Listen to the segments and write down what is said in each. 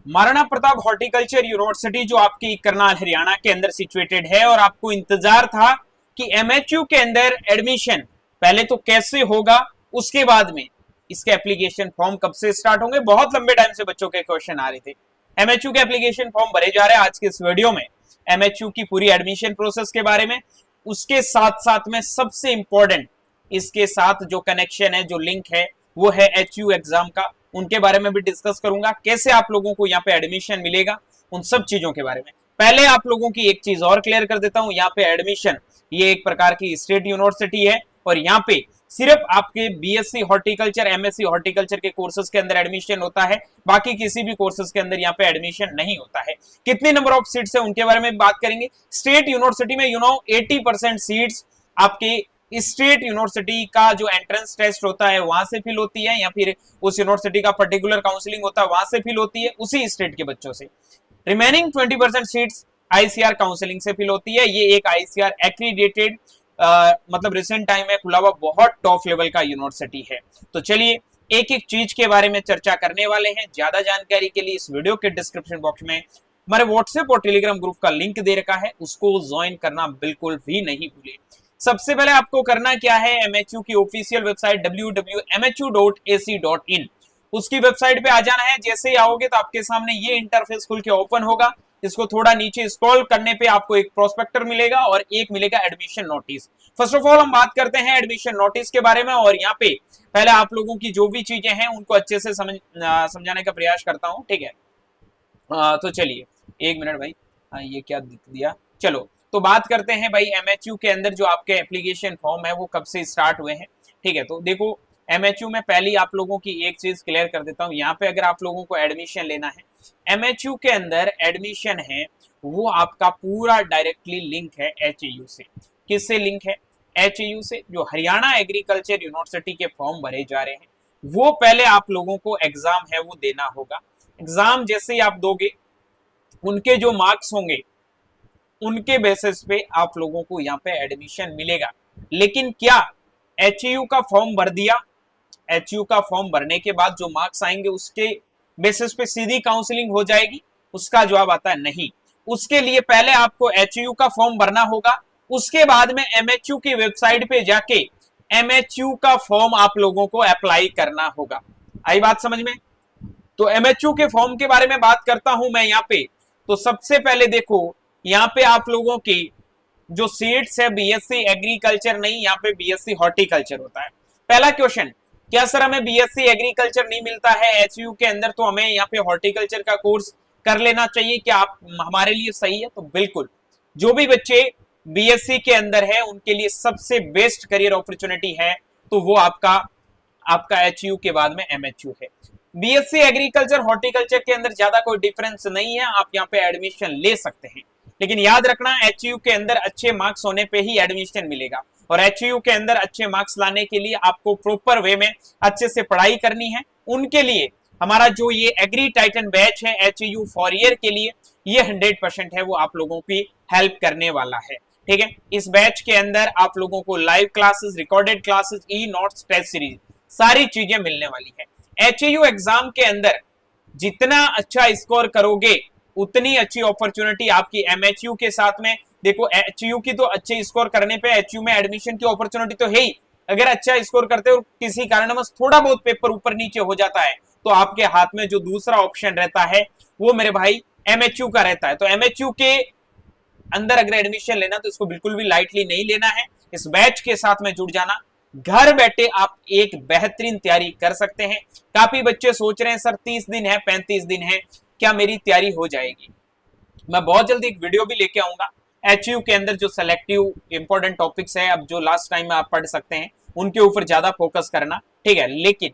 Maharana Pratap horticulture university जो आपकी करनाल हरियाणा के अंदर सिचुएटेड है और आपको इंतजार था कि एमएचयू के अंदर एडमिशन पहले तो कैसे होगा, उसके बाद में इसके एप्लीकेशन फॉर्म कब से स्टार्ट होंगे। बहुत लंबे टाइम से बच्चों के क्वेश्चन आ रहे थे। एमएचयू के एप्लीकेशन फॉर्म भरे जा रहे हैं। आज के इस वीडियो में एमएचयू की पूरी एडमिशन प्रोसेस के बारे में, उसके साथ साथ में सबसे इंपॉर्टेंट इसके साथ जो कनेक्शन है, जो लिंक है, वो है एचयू एग्जाम का, उनके बारे में भी डिस्कस करूंगा। कैसे आप लोगों को यहाँ पे एडमिशन मिलेगा, उन सब चीजों के बारे में। पहले आप लोगों की एक चीज और क्लियर कर देता हूं, यहाँ पे एडमिशन ये एक प्रकार की स्टेट यूनिवर्सिटी है और यहाँ पे सिर्फ आपके बीएससी हॉर्टिकल्चर, एमएससी हॉर्टिकल्चर के कोर्सेज के अंदर एडमिशन होता है, बाकी किसी भी कोर्सेज के अंदर यहाँ पे एडमिशन नहीं होता है। कितनी नंबर ऑफ सीट्स है उनके बारे में बात करेंगे। स्टेट यूनिवर्सिटी में 80% सीट्स आपके स्टेट यूनिवर्सिटी का जो एंट्रेंस टेस्ट होता है वहां से फिल होती है, या फिर उस यूनिवर्सिटी का पर्टिकुलर काउंसलिंग होता है वहां से फिल होती है उसी स्टेट के बच्चों से। रिमेनिंग 20% सीट्स आईसीआर काउंसलिंग से फिल होती है। ये एक आईसीआर एक्रीडेटेड मतलब रिसेंट टाइम में खुला हुआ बहुत टॉप लेवल का यूनिवर्सिटी है। तो चलिए एक एक चीज के बारे में चर्चा करने वाले हैं। ज्यादा जानकारी के लिए इस वीडियो के डिस्क्रिप्शन बॉक्स में हमारे व्हाट्सएप और टेलीग्राम ग्रुप का लिंक दे रखा है, उसको ज्वाइन करना बिल्कुल भी नहीं भूलिए। सबसे पहले आपको करना क्या है, एमएचयू की ऑफिशियल वेबसाइट www.mhu.ac.in उसकी वेबसाइट पे आ जाना है। जैसे ही आओगे तो आपके सामने ये इंटरफेस खुल के ओपन होगा। इसको थोड़ा नीचे स्क्रॉल करने पे आपको एक प्रोस्पेक्टर मिलेगा और एक मिलेगा admission notice. First of all हम बात करते हैं एडमिशन नोटिस के बारे में, और यहाँ पे पहले आप लोगों की जो भी चीजें हैं उनको अच्छे से समझाने का प्रयास करता हूँ, ठीक है। तो चलिए एक मिनट भाई, ये क्या दिख दिया। चलो तो बात करते हैं भाई एमएचयू के अंदर जो आपके एप्लीकेशन फॉर्म है वो कब से स्टार्ट हुए हैं, ठीक है। तो देखो एमएचयू में पहली आप लोगों की एक चीज क्लियर कर देता हूं। यहाँ पे अगर आप लोगों को एडमिशन लेना है, एमएचयू के अंदर एडमिशन है वो आपका पूरा डायरेक्टली लिंक है एचयू से। किससे लिंक है? एचयू से। जो हरियाणा एग्रीकल्चर यूनिवर्सिटी के फॉर्म भरे जा रहे हैं वो पहले आप लोगों को एग्जाम है वो देना होगा। एग्जाम जैसे ही आप दोगे, उनके जो मार्क्स होंगे उनके बेसिस पे आप लोगों को यहाँ पे एडमिशन मिलेगा। लेकिन क्या एचयू का फॉर्म भर दिया, एचयू का फॉर्म भरने के बाद जो मार्क्स आएंगे उसके बेसिस पे सीधी काउंसलिंग हो जाएगी? उसका जवाब आता है नहीं। उसके लिए पहले आपको एचयू का फॉर्म भरना होगा, उसके बाद में एमएचयू की वेबसाइट पे जाके एमएचयू का फॉर्म आप लोगों को अप्लाई करना होगा। आई बात समझ में? तो एमएचयू के फॉर्म के बारे में बात करता हूं मैं यहाँ पे। तो सबसे पहले देखो यहाँ पे आप लोगों की जो सीट्स है बीएससी एग्रीकल्चर नहीं, यहाँ पे बीएससी हॉर्टिकल्चर होता है। पहला क्वेश्चन, क्या सर हमें बीएससी एग्रीकल्चर नहीं मिलता है एचयू के अंदर, तो हमें यहाँ पे हॉर्टिकल्चर का कोर्स कर लेना चाहिए, क्या आप हमारे लिए सही है? तो बिल्कुल, जो भी बच्चे बीएससी के अंदर है उनके लिए सबसे बेस्ट करियर अपॉर्चुनिटी है तो वो आपका एचयू के बाद में एमएचयू है। बीएससी एग्रीकल्चर हॉर्टिकल्चर के अंदर ज्यादा कोई डिफरेंस नहीं है, आप यहाँ पे एडमिशन ले सकते हैं। लेकिन याद रखना एचयू के अंदर अच्छे मार्क्स होने पे ही एडमिशन मिलेगा, और एचयू के अंदर अच्छे मार्क्स लाने के लिए आपको प्रॉपर वे में अच्छे से पढ़ाई करनी है। उनके लिए हमारा जो ये एग्री टाइटन बैच है एचयू 4 ईयर के लिए, ये 100% है वो आप लोगों की हेल्प करने वाला है, ठीक है। इस बैच के अंदर आप लोगों को live classes, recorded classes, e notes, test series सारी चीजें मिलने वाली है। एचयू एग्जाम के अंदर जितना अच्छा स्कोर करोगे उतनी अच्छी अपॉर्चुनिटी आपकी एमएचयू के साथ में। देखो एचयू की तो अच्छे स्कोर करने पे एचयू में एडमिशन की अपॉर्चुनिटी तो है ही। अगर अच्छा स्कोर करते हो किसी कारणवश थोड़ा बहुत पेपर ऊपर नीचे हो जाता है तो आपके हाथ में जो दूसरा ऑप्शन रहता है वो मेरे भाई एमएचयू का रहता है। तो एमएचयू के अंदर अगर एडमिशन लेना तो इसको बिल्कुल भी लाइटली नहीं लेना है। इस बैच के साथ में जुड़ जाना, घर बैठे आप एक बेहतरीन तैयारी कर सकते हैं। काफी बच्चे सोच रहे हैं सर 30 दिन है, 35 दिन है, क्या मेरी तैयारी हो जाएगी? मैं बहुत जल्दी एक वीडियो भी लेके आऊंगा एचयू के अंदर जो सेलेक्टिव इंपॉर्टेंट टॉपिक्स है, अब जो लास्ट टाइम में आप पढ़ सकते हैं उनके ऊपर ज्यादा फोकस करना, ठीक है। लेकिन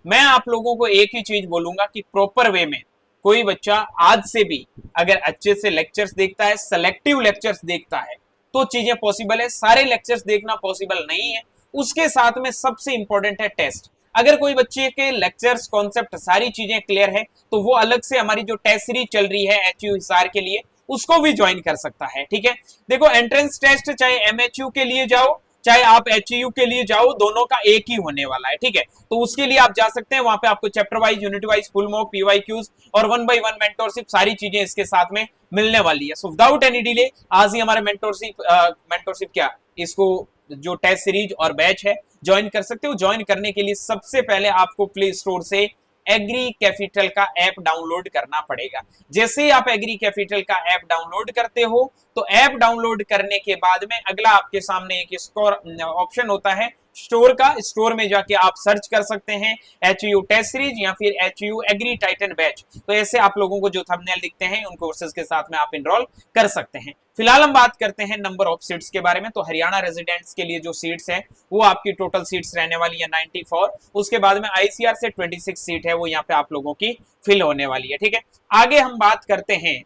मैं आप लोगों को एक ही चीज बोलूंगा कि प्रॉपर वे में कोई बच्चा आज से भी अगर अच्छे से लेक्चर्स देखता है, सेलेक्टिव लेक्चर्स देखता है तो चीजें पॉसिबल है। सारे लेक्चर्स देखना पॉसिबल नहीं है। उसके साथ में सबसे इंपॉर्टेंट है टेस्ट। अगर कोई बच्चे के लेक्चर्स, कॉन्सेप्ट, सारी चीजें क्लियर है तो वो अलग से हमारी जो टेस्ट सीरीज चल रही है एचयू हिसार के लिए उसको भी ज्वाइन कर सकता है, ठीक है। देखो एंट्रेंस टेस्ट चाहे एमएचयू के लिए जाओ चाहे आप एचयू के लिए जाओ, दोनों का एक ही होने वाला है, ठीक है। तो उसके लिए आप जा सकते हैं, वहां पे आपको chapter wise, unit wise, full mock, PYQs और 1 by 1 मेंटोरशिप, सारी चीजें इसके साथ में मिलने वाली है। सो विदाउट एनी डिले आज ही हमारे मेंटोरशिप क्या, इसको जो टेस्ट सीरीज और बैच है ज्वाइन कर सकते हो। ज्वाइन करने के लिए सबसे पहले आपको प्ले स्टोर से एग्री कैपिटल का ऐप डाउनलोड करना पड़ेगा। जैसे ही आप एग्री कैपिटल का ऐप डाउनलोड करते हो, तो ऐप डाउनलोड करने के बाद में अगला आपके सामने एक स्टोर ऑप्शन होता है, स्टोर का। स्टोर में जाके आप सर्च कर सकते हैं एचयू टेस्ट सीरीज या फिर एचयू एग्री टाइटन बैच। तो ऐसे आप लोगों को जो थंबनेल दिखते हैं उन कोर्सेज के साथ में आप इनरोल कर सकते हैं। फिलहाल हम बात करते हैं नंबर ऑफ सीट्स के बारे में। तो हरियाणा रेजिडेंट्स के लिए जो सीट्स है वो आपकी टोटल सीट्स रहने वाली है 94। उसके बाद में आईसीआर से 26 सीट है वो यहाँ पे आप लोगों की फिल होने वाली है, ठीक है। आगे हम बात करते हैं,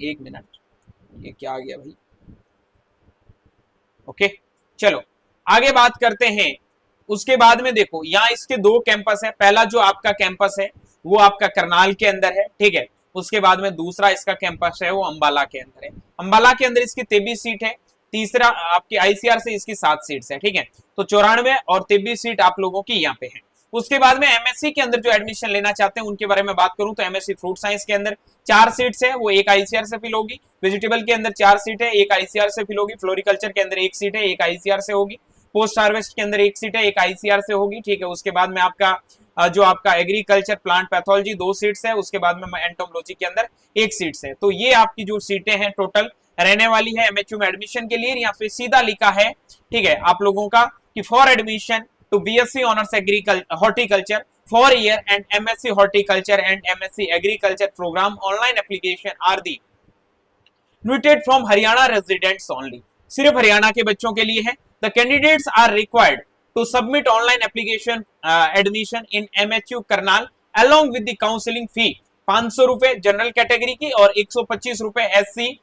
एक मिनट, ये क्या आ गया भाई, ओके चलो आगे बात करते हैं। उसके बाद में देखो यहाँ इसके दो कैंपस है। पहला जो आपका कैंपस है वो आपका करनाल के अंदर है, ठीक है। उसके बाद में दूसरा इसका कैंपस है वो अंबाला के अंदर है। अंबाला के अंदर इसकी 23 सीट है। तीसरा आपकी आईसीआर से इसकी 7 सीट्स है, ठीक है। तो 94 और 23 सीट आप लोगों की यहाँ पे है। उसके बाद में एमएससी के अंदर जो एडमिशन लेना चाहते हैं उनके बारे में बात करूं तो एमएससी फ्रूट साइंस के अंदर 4 सीट्स है, वो एक आईसीआर से फिल होगी। वेजिटेबल के अंदर 4 सीट है, एक आईसीआर से फिल होगी। फ्लोरिकल्चर के अंदर 1 सीट है, एक आईसीआर से होगी। पोस्ट हार्वेस्ट के अंदर 1 सीट है, एक आईसीआर से होगी, ठीक है। उसके बाद में आपका जो आपका एग्रीकल्चर प्लांट पैथोलॉजी 2 सीट्स है। उसके बाद में एंटोमोलॉजी के अंदर 1 सीट्स है। तो ये आपकी जो सीटें हैं टोटल रहने वाली है एमएचयू में एडमिशन के लिए। यहाँ पे सीधा लिखा है, ठीक है, आप लोगों का कि for admission to BSc honours horticulture 4 year and MSc horticulture and MSc agriculture programme online application are the invited from Haryana residents only. सिर्फ हरियाणा के बच्चों के लिए है। The candidates are required to submit online application admission in MHU Karnal along with the counselling fee 500 रुपए general category की और 125 रुपए एससी।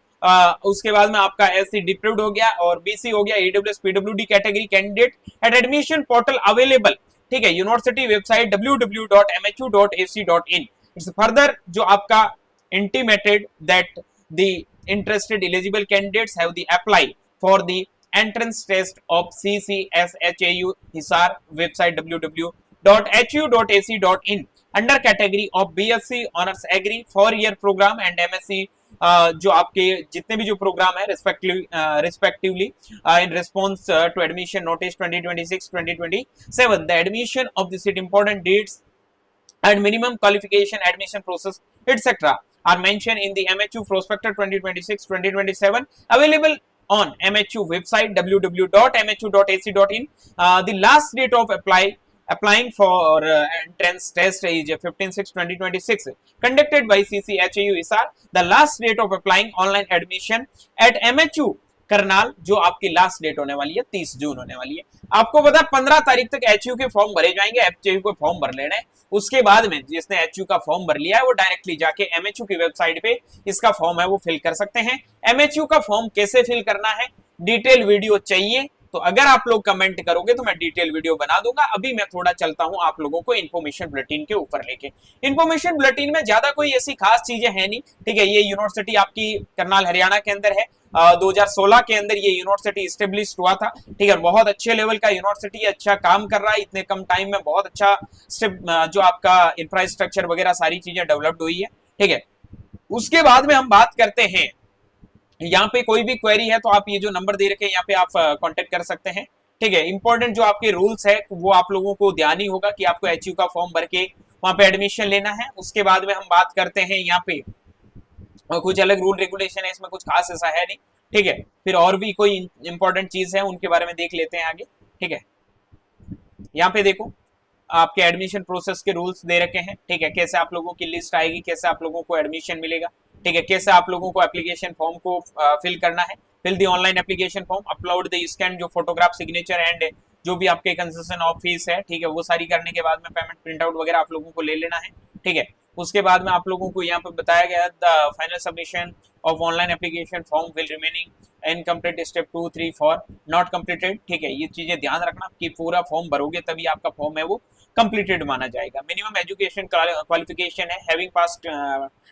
उसके बाद में आपका एससी डिप्रूव्ड हो गया और बीसी हो गया, EWS PWD category candidate at admission portal available, ठीक है, university website www.mhu.ac.in। It's further जो आपका intimated that the interested eligible candidates have the apply for the entrance test of CCSHAU Hisar website www.hu.ac.in under category of BSc Honors Agri 4-year program and MSc जो आपके जितने भी जो program है respectively in response to admission notice 2026-2027 the admission of the seat important dates and minimum qualification admission process etc are mentioned in the MHU Prospectus 2026-2027 available on MHU website www.mhu.ac.in. The last date of applying for entrance test is 15/6/2026 conducted by CCHAU Hisar. The last date of applying online admission at MHU Karnal जो आपकी last date होने वाली है 30 जून होने वाली है। आपको पता 15 तारीख तक एचयू के फॉर्म भरे जाएंगे। एचयू को फॉर्म भर लेना है। उसके बाद में जिसने एचयू का फॉर्म भर लिया है वो डायरेक्टली जाके एमएचयू की वेबसाइट पे इसका फॉर्म है वो फिल कर सकते हैं। एमएचयू का फॉर्म कैसे फिल करना है डिटेल वीडियो चाहिए तो अगर आप लोग कमेंट करोगे तो मैं डिटेल वीडियो बना दूंगा। अभी मैं थोड़ा चलता हूं आप लोगों को इन्फॉर्मेशन बुलेटिन के ऊपर लेके। इन्फॉर्मेशन बुलेटिन में ज्यादा कोई ऐसी खास चीजें है नहीं, ठीक है। ये यूनिवर्सिटी आपकी करनाल हरियाणा के अंदर है। 2016 के अंदर ये यूनिवर्सिटी स्टेब्लिश हुआ था, ठीक है। बहुत अच्छे लेवल का यूनिवर्सिटी, अच्छा काम कर रहा है। इतने कम टाइम में बहुत अच्छा जो आपका इंफ्रास्ट्रक्चर वगैरह सारी चीजें डेवलप्ड हुई है, ठीक है। उसके बाद में हम बात करते हैं, यहाँ पे कोई भी क्वेरी है तो आप ये जो नंबर दे रखे हैं यहाँ पे आप कांटेक्ट कर सकते हैं, ठीक है। इंपॉर्टेंट जो आपके रूल्स है वो आप लोगों को ध्यान ही होगा कि आपको एचयू का फॉर्म भर के वहां पे एडमिशन लेना है। उसके बाद में हम बात करते हैं यहाँ पे कुछ अलग रूल रेगुलेशन है, इसमें कुछ खास ऐसा है नहीं, ठीक है। फिर और भी कोई इंपॉर्टेंट चीज है उनके बारे में देख लेते हैं आगे, ठीक है। यहाँ पे देखो आपके एडमिशन प्रोसेस के रूल्स दे रखे हैं, ठीक है। कैसे आप लोगों की लिस्ट आएगी, कैसे आप लोगों को एडमिशन मिलेगा, ठीक है। कैसे आप लोगों को एप्लीकेशन फॉर्म को फिल करना है। Fill the online application form, upload the scan जो फोटोग्राफ सिग्नेचर एंड जो भी आपके कंसेशन ऑफ फीस है, ठीक है, वो सारी करने के बाद में पेमेंट प्रिंट आउट वगैरह आप लोगों को ले लेना है, ठीक है। उसके बाद में आप लोगों को यहाँ पे बताया गया the final submission of online application form will remaining incomplete step 2, 3, 4 not completed, ठीक है। ये चीजें ध्यान रखना कि पूरा फॉर्म भरोगे तभी आपका फॉर्म है वो कंप्लीटेड माना जाएगा। मिनिमम एजुकेशन क्वालिफिकेशन है having pass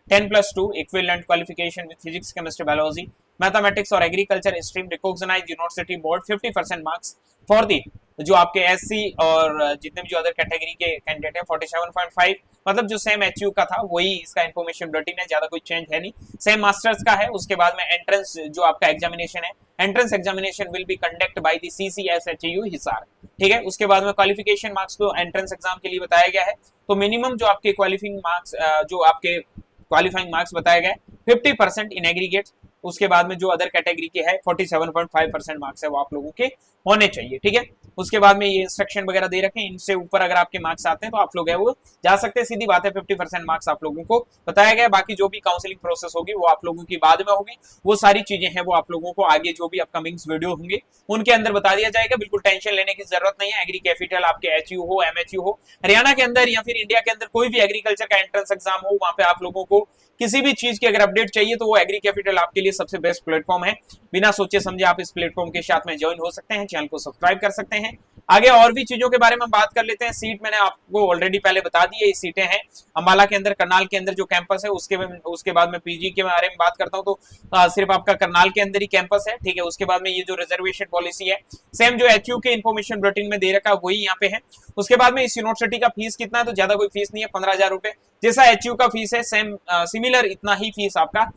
10+2 equivalent qualification with physics chemistry biology mathematics और agriculture stream recognised university board 50% marks for the, जो आपके एससी और जितने भी जो अदर कैटेगरी के कैंडिडेट है 47.5, मतलब जो सेम एचयू का था वही इसका इन्फॉर्मेशन बुलेटिन है, ज्यादा कोई चेंज है नहीं। सेम मास्टर्स का है। उसके बाद में एंट्रेंस जो आपका एग्जामिनेशन है, entrance examination will be conduct by the CCSHU Hisar, ठीक है। उसके बाद में क्वालिफिकेशन मार्क्स तो एंट्रेंस एग्जाम के लिए बताया गया है, तो मिनिमम जो आपके क्वालिफाइंग मार्क्स जो आपके क्वालिफाइंग मार्क्स बताया गया है 50% इन एग्रीगेट। उसके बाद में जो अदर कैटेगरी के है 47.5% मार्क्स है वो आप लोगों के होने चाहिए, ठीक है। उसके बाद में ये इंस्ट्रक्शन वगैरह दे रखे हैं, इनसे ऊपर अगर आपके मार्क्स आते हैं तो आप लोग है वो जा सकते हैं, सीधी बात है। 50% मार्क्स आप लोगों को बताया गया, बाकी जो भी काउंसलिंग प्रोसेस होगी वो आप लोगों की बाद में होगी, वो सारी चीजें हैं वो आप लोगों को आगे जो भी अपकमिंग वीडियो होंगे उनके अंदर बता दिया जाएगा। बिल्कुल टेंशन लेने की जरूरत नहीं है। एग्री कैपिटल आपके एचयू हो, एमएचयू हो, हरियाणा के अंदर या फिर इंडिया के अंदर कोई भी एग्रीकल्चर का एंट्रेंस एग्जाम हो, वहां पे आप लोगों को किसी भी चीज की अगर अपडेट चाहिए तो वो एग्री कैपिटल आपके लिए सबसे बेस्ट प्लेटफॉर्म है। बिना सोचे समझे आप इस प्लेटफॉर्म के साथ में ज्वाइन हो सकते हैं, चैनल को सब्सक्राइब कर सकते हैं। आगे और भी चीजों के बारे में बात कर लेते हैं। सीट मैंने आपको ऑलरेडी पहले बता दी है, ये सीटें हैं अंबाला के अंदर, करनाल के अंदर जो कैंपस है उसके बाद में पीजी के बारे में बात करता हूं तो सिर्फ आपका करनाल के अंदर ही कैंपस है, ठीक है। उसके बाद में ये जो रिजर्वेशन पॉलिसी है सेम जो एचयू के इन्फॉर्मेशन बुलेटिन में दे रखा है वही यहाँ पे है। उसके बाद में इस यूनिवर्सिटी का फीस कितना है, तो ज्यादा कोई फीस नहीं है, 15,000 रुपए जैसा एचयू का फीस है, सेम सिमिलर इतना ही फीस आपका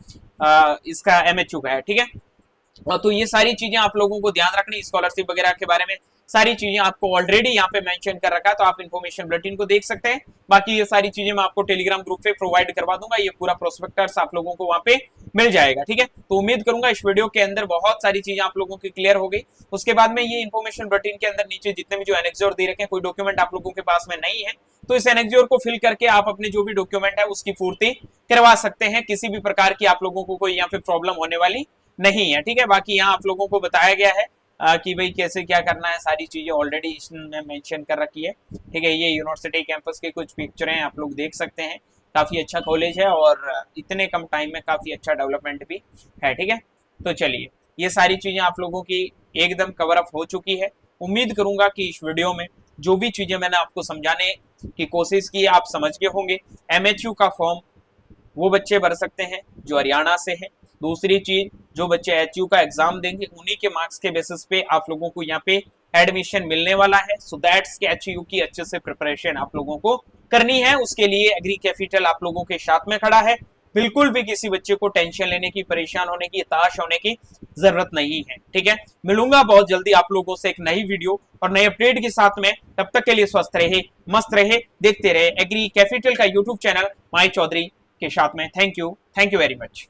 इसका एमएचयू का है, ठीक है। तो ये सारी चीजें आप लोगों को ध्यान रखनी, स्कॉलरशिप वगैरह के बारे में सारी चीजें आपको ऑलरेडी यहाँ पे मेंशन कर रखा है, तो आप इन्फॉर्मेशन बुलेटिन को देख सकते हैं। बाकी ये सारी चीजें मैं आपको टेलीग्राम ग्रुप पे प्रोवाइड करवा दूंगा, ये पूरा प्रोस्पेक्टस आप लोगों को वहां पे मिल जाएगा, ठीक है। तो उम्मीद करूंगा इस वीडियो के अंदर बहुत सारी चीजें आप लोगों की क्लियर हो गई। उसके बाद में ये इन्फॉर्मेशन बुलेटिन के अंदर नीचे जितने भी जो एनेक्सोर दे रखे हैं, कोई डॉक्यूमेंट आप लोगों के पास में नहीं है तो इस एनेक्सोर को फिल करके आप अपने जो भी डॉक्यूमेंट है उसकी पूर्ति करवा सकते हैं। किसी भी प्रकार की आप लोगों को कोई यहाँ पे प्रॉब्लम होने वाली नहीं है, ठीक है। बाकी यहाँ आप लोगों को बताया गया है कि भाई कैसे क्या करना है, सारी चीजें ऑलरेडी इसने मेंशन कर रखी है, ठीक है। ये यूनिवर्सिटी कैंपस के कुछ पिक्चर हैं, आप लोग देख सकते हैं। काफी अच्छा कॉलेज है और इतने कम टाइम में काफी अच्छा डेवलपमेंट भी है, ठीक है। तो चलिए ये सारी चीजें आप लोगों की एकदम कवर अप हो चुकी है। उम्मीद करूंगा कि इस वीडियो में जो भी चीजें मैंने आपको समझाने की कोशिश की आप समझ गए होंगे। एमएचयू का फॉर्म वो बच्चे भर सकते हैं जो हरियाणा से है। दूसरी चीज, जो बच्चे एचयू का एग्जाम देंगे उन्हीं के मार्क्स के बेसिस पे आप लोगों को यहाँ पे एडमिशन मिलने वाला है। सो दैट्स के एचयू की अच्छे से प्रिपरेशन आप लोगों को करनी है। उसके लिए एग्री कैपिटल आप लोगों के साथ में खड़ा है। बिल्कुल भी किसी बच्चे को टेंशन लेने की, परेशान होने की, हताश होने की जरूरत नहीं है, ठीक है। मिलूंगा बहुत जल्दी आप लोगों से एक नई वीडियो और नए अपडेट के साथ में। तब तक के लिए स्वस्थ रहे, मस्त रहे, देखते रहे एग्री कैपिटल का यूट्यूब चैनल माई चौधरी के साथ में। Thank you very much.